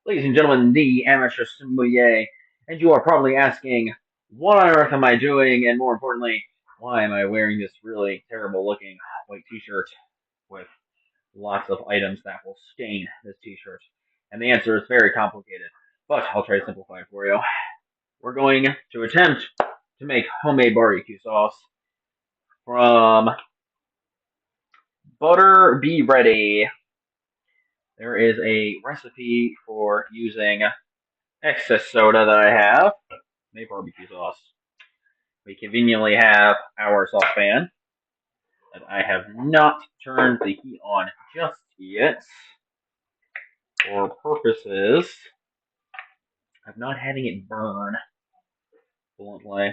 Ladies and gentlemen, the amateur sommelier, and you are probably asking, what on earth am I doing, and more importantly, why am I wearing this really terrible looking white t-shirt with lots of items that will stain this t-shirt? And the answer is very complicated, but I'll try to simplify it for you. We're going to attempt to make homemade barbecue sauce from Butter Be Ready. There is a recipe for using excess soda that I have, made barbecue sauce. We conveniently have our saucepan that I have not turned the heat on just yet for purposes of not having it burn bluntly.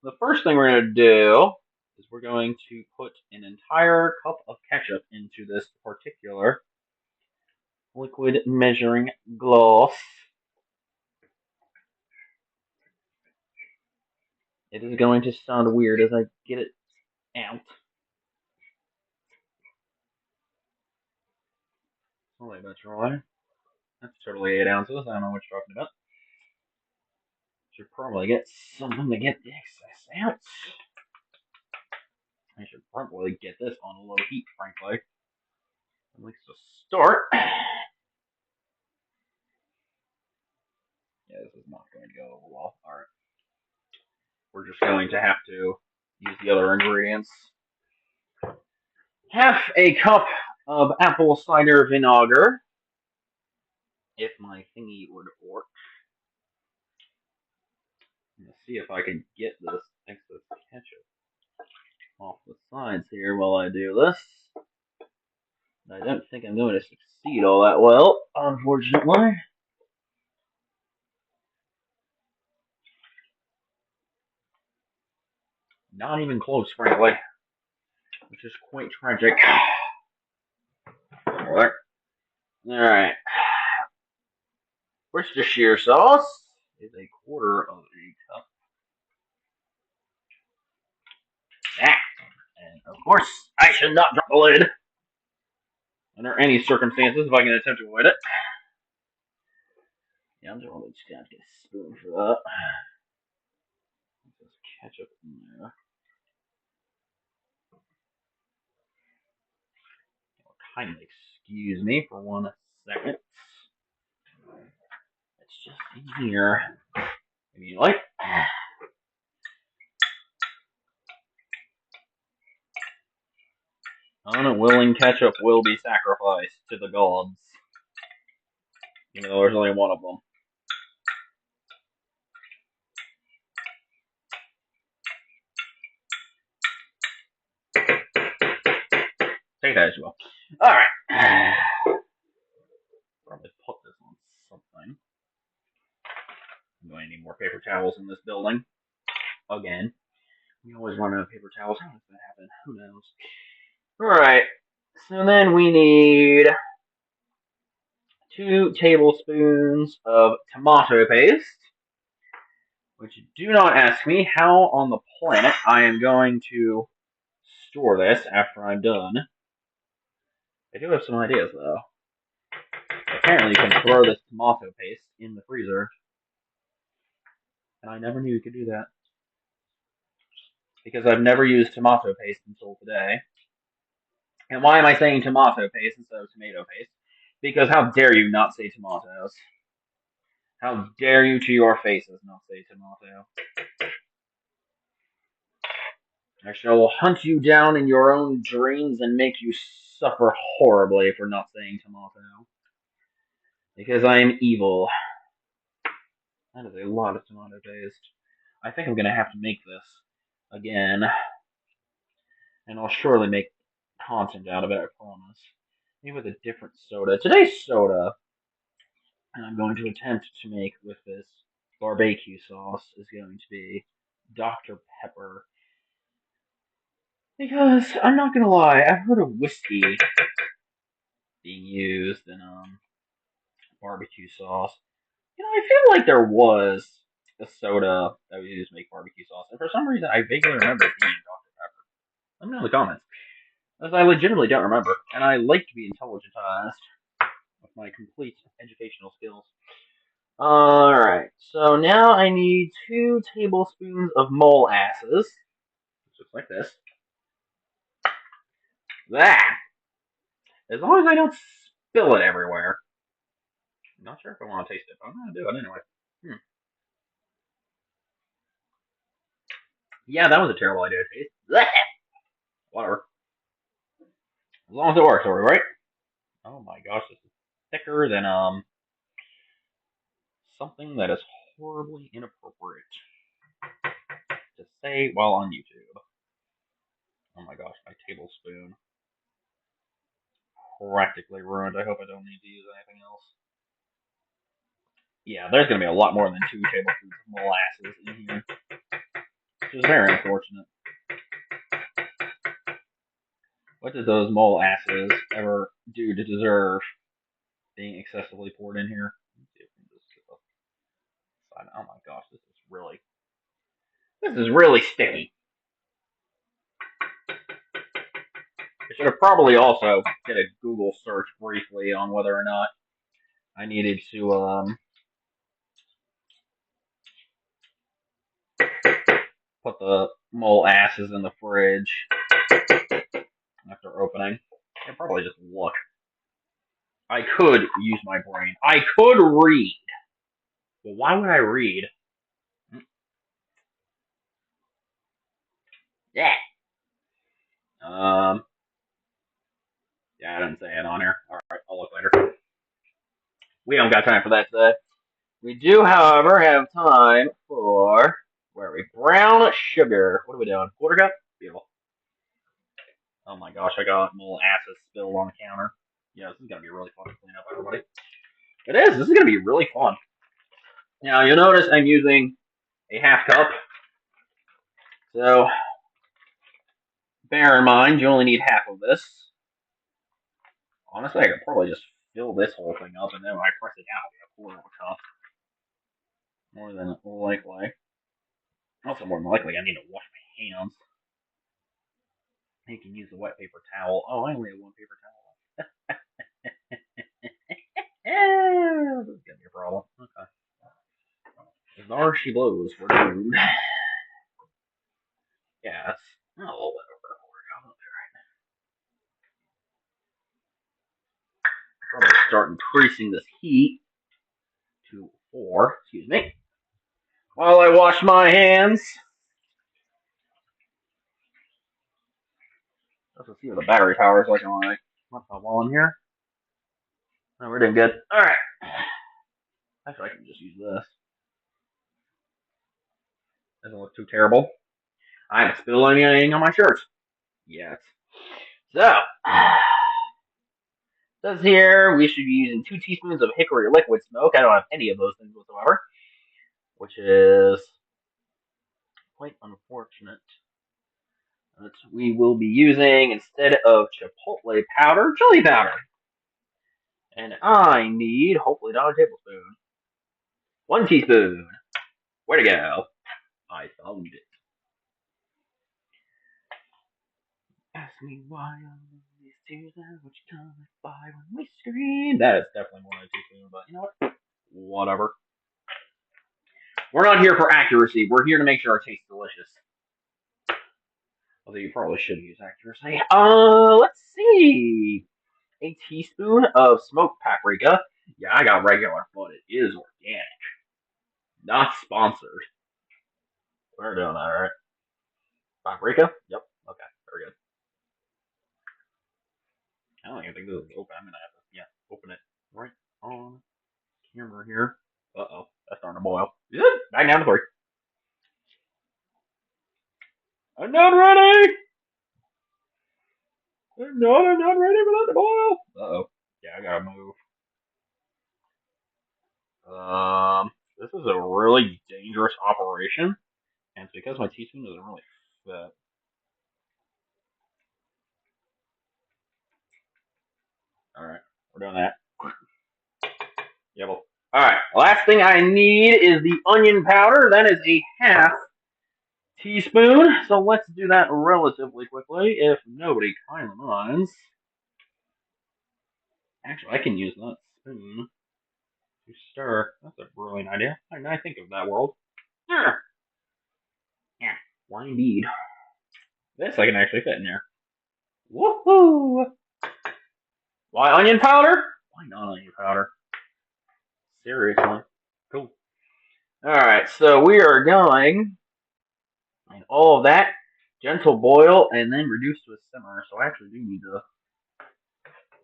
The first thing we're going to do is we're going to put an entire cup of ketchup into this particular liquid measuring glass. It is going to sound weird as I get it out. Oh, wait, that's right. That's totally 8 ounces. I don't know what you're talking about. Should probably get something to get the excess out. I should probably get this on a low heat, frankly. At least to start. Yeah, this is not going to go over well. Alright. We're just going to have to use the other ingredients. Half a cup of apple cider vinegar. If my thingy would work. Let's see if I can get this excess ketchup off the sides here while I do this. I don't think I'm going to succeed all that well, unfortunately. Not even close, frankly, which is quite tragic. Alright. Worcestershire sauce is a quarter of a cup. Ah, and of course, I should not drop the lid under any circumstances if I can attempt to avoid it. Yeah, I'm just going to have to get a spoon for that. Put this ketchup in there. Kindly excuse me for 1 second. It's just in here. Maybe you like. Unwilling ketchup will be sacrificed to the gods. Even though there's only one of them. Take that as well. Alright. Probably put this on something. I'm going to need more paper towels in this building. Again. We always run out of paper towels. How does that happen? Who knows? Alright. So then we need 2 tablespoons of tomato paste. Which, do not ask me how on the planet I am going to store this after I'm done. I do have some ideas, though. Apparently you can throw this tomato paste in the freezer. And I never knew you could do that. Because I've never used tomato paste until today. And why am I saying tomato paste instead of tomato paste? Because how dare you not say tomatoes? How dare you to your faces not say tomato? I shall hunt you down in your own dreams and make you suffer horribly for not saying tomato. Because I am evil. That is a lot of tomato paste. I think I'm going to have to make this again. And I'll surely make content out of it, I promise. Maybe with a different soda. Today's soda, and I'm going to attempt to make with this barbecue sauce, is going to be Dr. Pepper. Because, I'm not going to lie, I've heard of whiskey being used in barbecue sauce. You know, I feel like there was a soda that was used to make barbecue sauce, and for some reason I vaguely remember it being Dr. Pepper. Let me know in the comments. As I legitimately don't remember, and I like to be intelligentized. my complete educational skills. Alright, so now I need 2 tablespoons of molasses. Just like this. That! As long as I don't spill it everywhere. I'm not sure if I want to taste it, but I'm going to do it anyway. Yeah, that was a terrible idea to taste. Blech! Whatever. As long as it works, right? Oh my gosh, this is thicker than, something that is horribly inappropriate to say while on YouTube. Oh my gosh, my tablespoon. Practically ruined. I hope I don't need to use anything else. Yeah, there's going to be a lot more than 2 tablespoons of molasses in here, which is very unfortunate. What did those molasses ever do to deserve being excessively poured in here? Let's see if we can just get the side. Oh my gosh, this is really sticky. I should have probably also did a Google search briefly on whether or not I needed to put the molasses in the fridge after opening. I probably just look. I could use my brain. I could read. Well, why would I read? Yeah. Yeah, I didn't say it on here. Alright, I'll look later. We don't got time for that today. We do, however, have time for, where are we? Brown sugar. What are we doing? Quarter cup? Beautiful. Oh my gosh, I got molasses spilled on the counter. Yeah, this is going to be really fun to clean up, everybody. It is. This is going to be really fun. Now, you'll notice I'm using a half cup. So, bear in mind, you only need half of this. Honestly, I could probably just fill this whole thing up, and then when I press it out, I'll get a quarter of a cup. More than likely. Also, more than likely, I need to wash my hands. You can use the wet paper towel. Oh, I only have one paper towel. This is gonna be a problem. Okay. There she blows. We're doomed. Yeah, that's a little bit over a quarter cup up there right now. Probably start increasing this heat to 4. Excuse me. While I wash my hands. Let's see what the battery power is looking like. What's the wall in here? No, we're doing good. Alright. Actually, I can just use this. Doesn't look too terrible. I haven't spilled anything on my shirt yet. So, says here we should be using 2 teaspoons of hickory liquid smoke. I don't have any of those things whatsoever, which is quite unfortunate. That we will be using, instead of chipotle powder, chili powder. And I need, hopefully not a tablespoon, 1 teaspoon. Where to go? I found it. Ask me why all these tears are what you come by when we scream. That is definitely more than a teaspoon, but you know what? Whatever. We're not here for accuracy. We're here to make sure our taste is delicious. Although you probably should use accuracy. Let's see. A teaspoon of smoked paprika. Yeah, I got regular, but it is organic. Not sponsored. We're doing that, right? Paprika? Yep. Okay, very good. I don't even think this is open. I'm gonna have to, yeah, open it right on camera here. Uh-oh, that's starting to boil. Back down to 3. I'm not ready! I'm not ready for that to boil! Uh-oh. Yeah, I gotta move. This is a really dangerous operation, and it's because my teaspoon doesn't really fit. Alright, we're doing that. Yeah, well. Alright, last thing I need is the onion powder. That is a half teaspoon. So let's do that relatively quickly, if nobody kindly minds. Actually, I can use that spoon to stir. That's a brilliant idea. How did I think of that, world? Yeah. Yeah. Why indeed? This I can actually fit in there. Woohoo! Why onion powder? Why not onion powder? Seriously. Cool. Alright, so we are going, and all of that, gentle boil, and then reduce to a simmer. So I actually do need to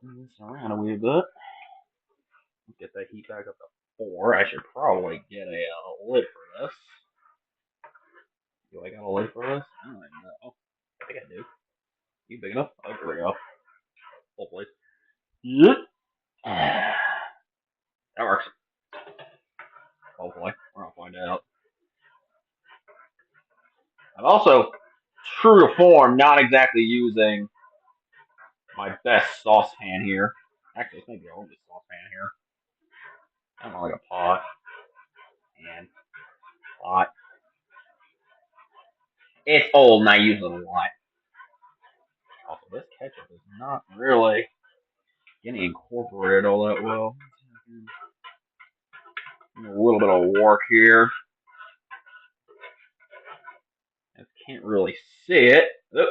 move this around a wee bit. Get that heat back up to 4. I should probably get a lid for this. Do I got a lid for this? I don't know. I think I do. You big enough? Oh, there we go. Hopefully. Yep. That works. Hopefully. We're gonna find out. I'm also, true to form, not exactly using my best saucepan here. Actually, it's maybe the only saucepan here. I don't know, like a pot. And pot. It's old and I use it a lot. Also, this ketchup is not really getting incorporated all that well. A little bit of work here. I can't really see it. Oop.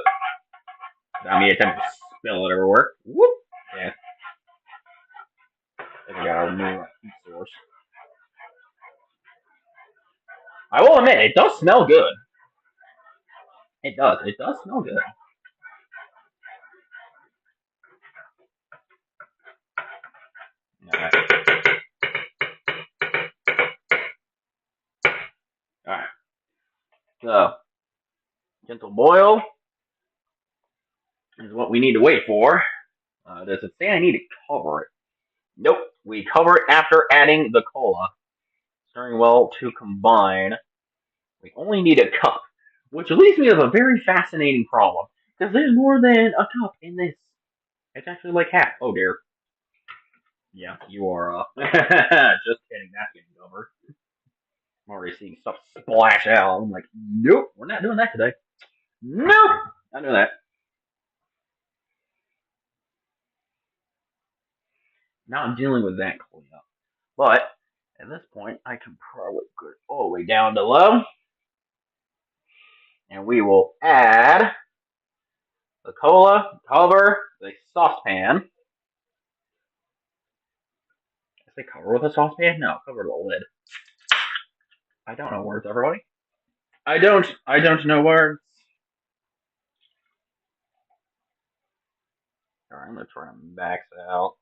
Without me attempting to spill it everywhere. Whoop. Yeah. I think I gotta remove that heat source. I will admit, it does smell good. It does. It does smell good. Alright. Alright. So, gentle boil is what we need to wait for. Does it say I need to cover it? Nope. We cover it after adding the cola. Stirring well to combine. We only need a cup, which leaves me with a very fascinating problem. Because there's more than a cup in this. It's actually like half. Oh dear. Yeah, you are, just kidding, that's getting covered. I'm already seeing stuff splash out. I'm like, nope, we're not doing that today. Nope, not doing that. Now I'm dealing with that cleanup. But, at this point, I can probably go all the way down to low. And we will add the cola, cover the saucepan. Did I say cover with a saucepan? No, cover the lid. I don't know words, everybody. I don't know words. Alright, I'm gonna try and max out.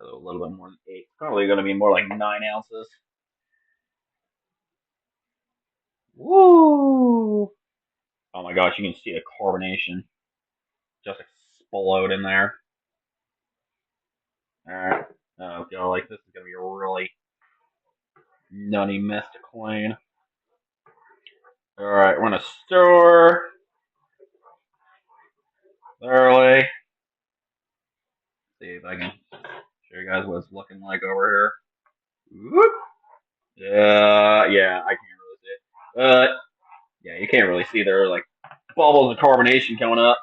A little bit more than 8. It's probably gonna be more like 9 ounces. Woo! Oh my gosh, you can see the carbonation just explode in there. Alright. Oh god, like this is gonna be a really nutty mess to clean. Alright, we're gonna stir thoroughly. See if I can show you guys what it's looking like over here. Whoop. Yeah, I can't really see it. But yeah, you can't really see there are like bubbles of carbonation coming up.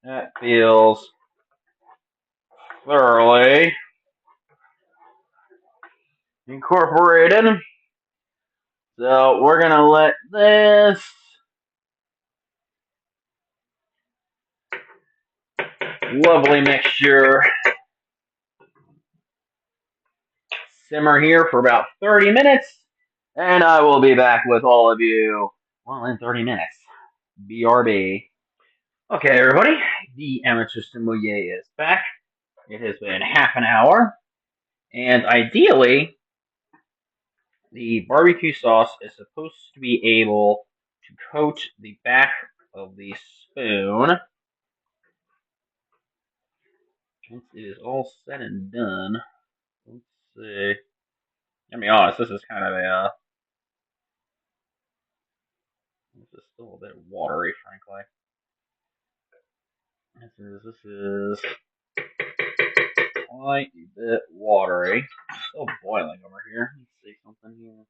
That feels thoroughly incorporated. So we're gonna let this lovely mixture simmer here for about 30 minutes, and I will be back with all of you, well, in 30 minutes. BRB. Okay, everybody, the amateur sommelier is back. It has been half an hour, and ideally, the barbecue sauce is supposed to be able to coat the back of the spoon. Once it is all said and done, let's see. I'll be honest, this is kind of a, this is still a bit watery, frankly. This is quite a bit watery. It's still boiling over here. Let's see something here.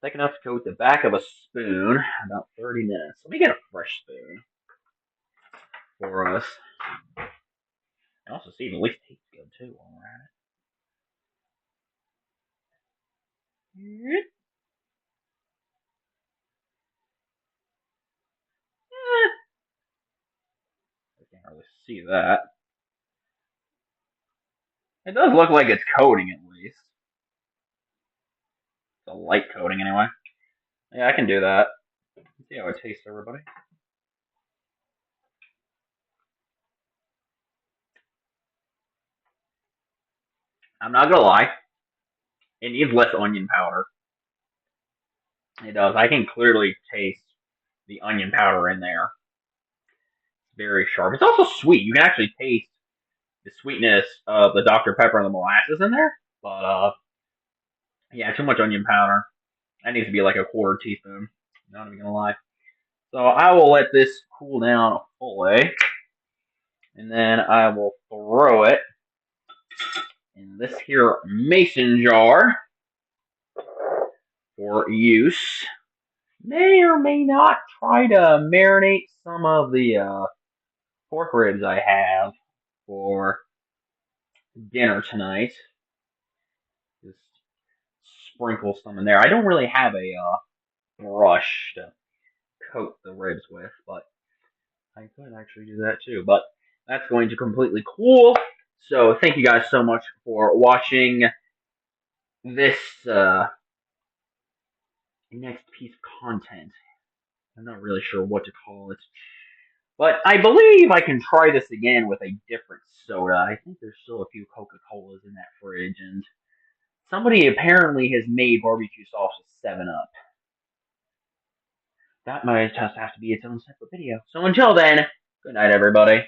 thick enough to coat the back of a spoon. About 30 minutes. Let me get a fresh spoon for us. And also see if it at least tastes good too while we're at it. I can't really see that. It does look like it's coating at least. It's a light coating anyway. Yeah, I can do that. Let's see how it tastes, everybody. I'm not gonna lie. It needs less onion powder. It does. I can clearly taste the onion powder in there. It's very sharp. It's also sweet. You can actually taste the sweetness of the Dr. Pepper and the molasses in there. But yeah, too much onion powder. That needs to be like a quarter teaspoon. Not even gonna lie. So I will let this cool down fully, and then I will throw it in this here mason jar for use. May or may not try to marinate some of the pork ribs I have for dinner tonight. Just sprinkle some in there. I don't really have a brush to coat the ribs with, but I could actually do that too. But that's going to completely cool. So thank you guys so much for watching this next piece of content. I'm not really sure what to call it. But I believe I can try this again with a different soda. I think there's still a few Coca-Colas in that fridge, and somebody apparently has made barbecue sauce with 7-Up. That might just have to be its own separate video. So until then, good night, everybody.